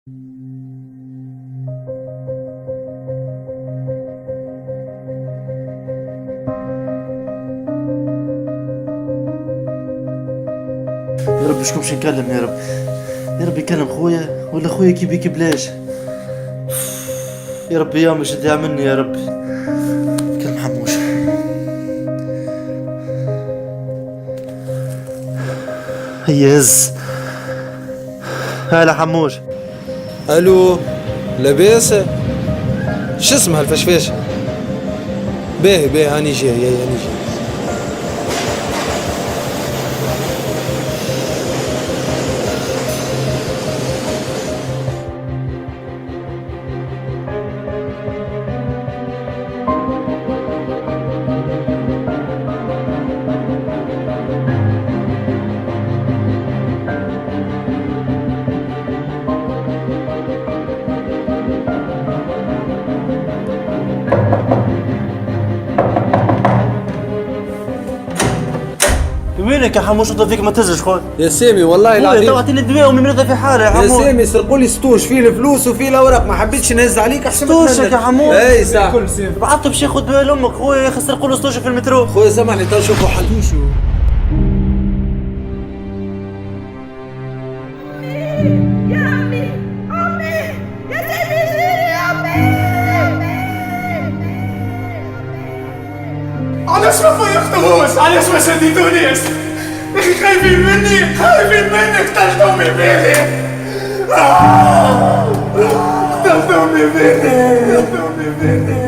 يا رب شكون باش نكلم يا رب. يا رب يكلم خويا ولا خويا كي بيك بلاش. يا رب يا مش تدعي مني يا رب. كلم حموش. هيا هز. هلا حموش. الو لاباس؟ شسمها الفشفاش؟ باهي باهي هاني جاي هاني جاي. وينك يا حموش؟ وطا فيك ما تهزش خويا. يا سامي والله العظيم تو اعطيني الدواء ومي مريضة في حالة يا حموش. يا سامي سرقوا لي ستوش فيه الفلوس وفيه الاوراق، ما حبيتش نهز عليك احسن ما ستوشك يا حموش. اي صح. بعثته باش ياخذ دواء لامك خويا يا اخي، سرقوا له ستوشك في المترو. خويا سامحني تو شوفوا حلوشو. يا عمي عمي يا سيدي سيدي يا عمي. علاش ما فيقتوش؟ علاش ما شديتونيش؟ يا اخي خايفين مني، خايفين منك، قتلتوني فيني. قتلتوني فيني.